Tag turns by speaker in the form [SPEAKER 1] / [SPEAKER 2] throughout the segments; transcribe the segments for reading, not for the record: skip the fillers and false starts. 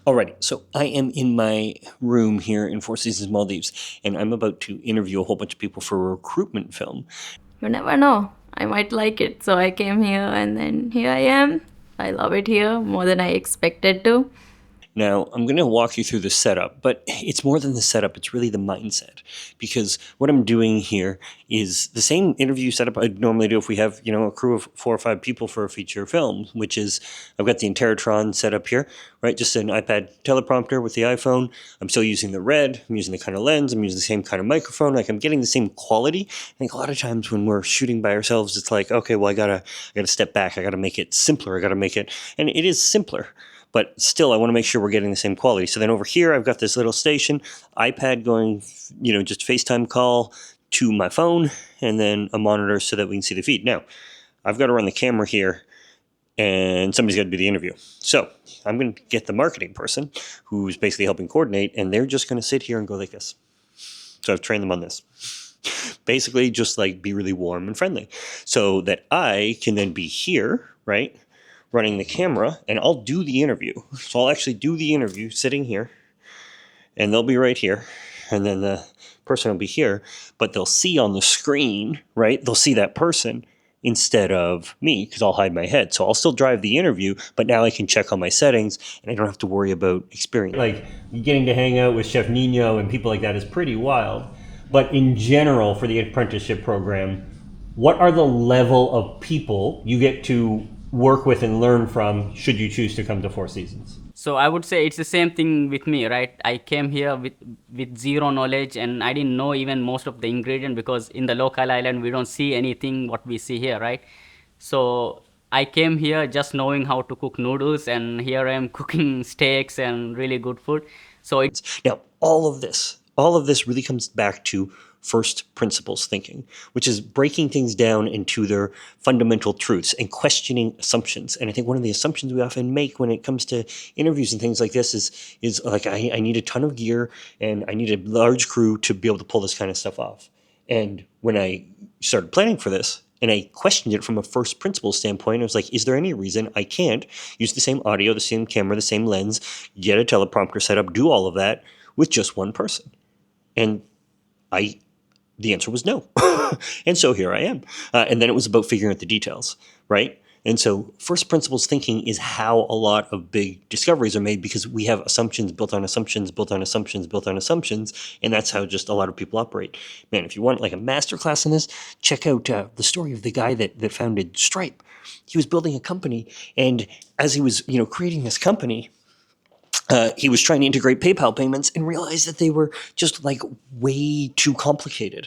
[SPEAKER 1] Alrighty, so I am in my room here in Four Seasons Maldives, and I'm about to interview a whole bunch of people for a recruitment film.
[SPEAKER 2] You never know. I might like it. So I came here and then here I am. I love it here more than I expected to.
[SPEAKER 1] Now, I'm going to walk you through the setup, but it's more than the setup, it's really the mindset. Because what I'm doing here is the same interview setup I'd normally do if we have, a crew of 4 or 5 people for a feature film, which is I've got the Interatron set up here, right? Just an iPad teleprompter with the iPhone. I'm still using the red, I'm using the kind of lens, I'm using the same kind of microphone, like I'm getting the same quality. I think a lot of times when we're shooting by ourselves, it's like, okay, well, I gotta step back, I gotta make it simpler, I gotta make it, and it is simpler. But still, I want to make sure we're getting the same quality. So then over here, I've got this little station, iPad going, just FaceTime call to my phone, and then a monitor so that we can see the feed. Now, I've got to run the camera here, and somebody's got to do the interview. So I'm going to get the marketing person who's basically helping coordinate, and they're just going to sit here and go like this. So I've trained them on this. Basically, just like be really warm and friendly so that I can then be here, right? Running the camera, and I'll do the interview. So I'll actually do the interview sitting here, and they'll be right here, and then the person will be here, but they'll see on the screen, right? They'll see that person instead of me because I'll hide my head. So I'll still drive the interview, but now I can check on my settings, and I don't have to worry about experience. Like getting to hang out with Chef Nino and people like that is pretty wild. But in general, for the apprenticeship program, what are the level of people you get to work with and learn from should you choose to come to Four Seasons?
[SPEAKER 3] So I would say it's the same thing with me, right? I came here with zero knowledge, and I didn't know even most of the ingredient, because in the local island we don't see anything what we see here, right? So I came here just knowing how to cook noodles, and here I am cooking steaks and really good food. So it's
[SPEAKER 1] Now, all of this really comes back to first principles thinking, which is breaking things down into their fundamental truths and questioning assumptions. And I think one of the assumptions we often make when it comes to interviews and things like this is like, I need a ton of gear and I need a large crew to be able to pull this kind of stuff off. And when I started planning for this, and I questioned it from a first principle standpoint, I was like, is there any reason I can't use the same audio, the same camera, the same lens, get a teleprompter set up, do all of that with just one person? And the answer was no. And so here I am. And then it was about figuring out the details, right? And so first principles thinking is how a lot of big discoveries are made, because we have assumptions built on assumptions, built on assumptions, built on assumptions. And that's how just a lot of people operate. Man, if you want like a masterclass in this, check out the story of the guy that founded Stripe. He was building a company, and as he was, creating this company, he was trying to integrate PayPal payments and realized that they were just like way too complicated.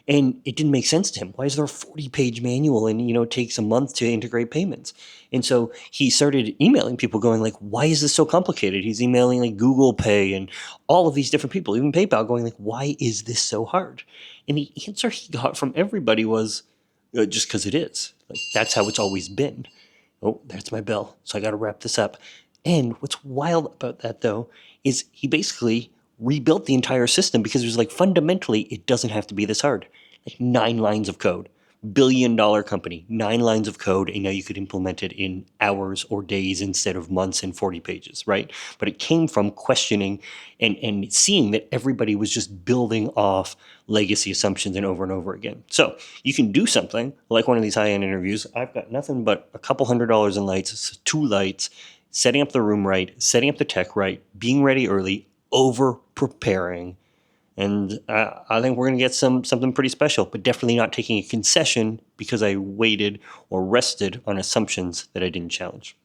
[SPEAKER 1] And it didn't make sense to him. Why is there a 40-page manual and, it takes a month to integrate payments? And so he started emailing people going like, why is this so complicated? He's emailing like Google Pay and all of these different people, even PayPal, going like, why is this so hard? And the answer he got from everybody was just because it is. Like, that's how it's always been. Oh, that's my bell. So I got to wrap this up. And what's wild about that, though, is he basically rebuilt the entire system, because it was like, fundamentally, it doesn't have to be this hard. Like 9 lines of code, billion-dollar company, 9 lines of code, and now you could implement it in hours or days instead of months and 40 pages, right? But it came from questioning and seeing that everybody was just building off legacy assumptions and over again. So you can do something like one of these high-end interviews. I've got nothing but a couple $100 in lights, 2 lights, setting up the room right, setting up the tech right, being ready early, over preparing. And I think we're going to get something pretty special, but definitely not taking a concession because I waited or rested on assumptions that I didn't challenge.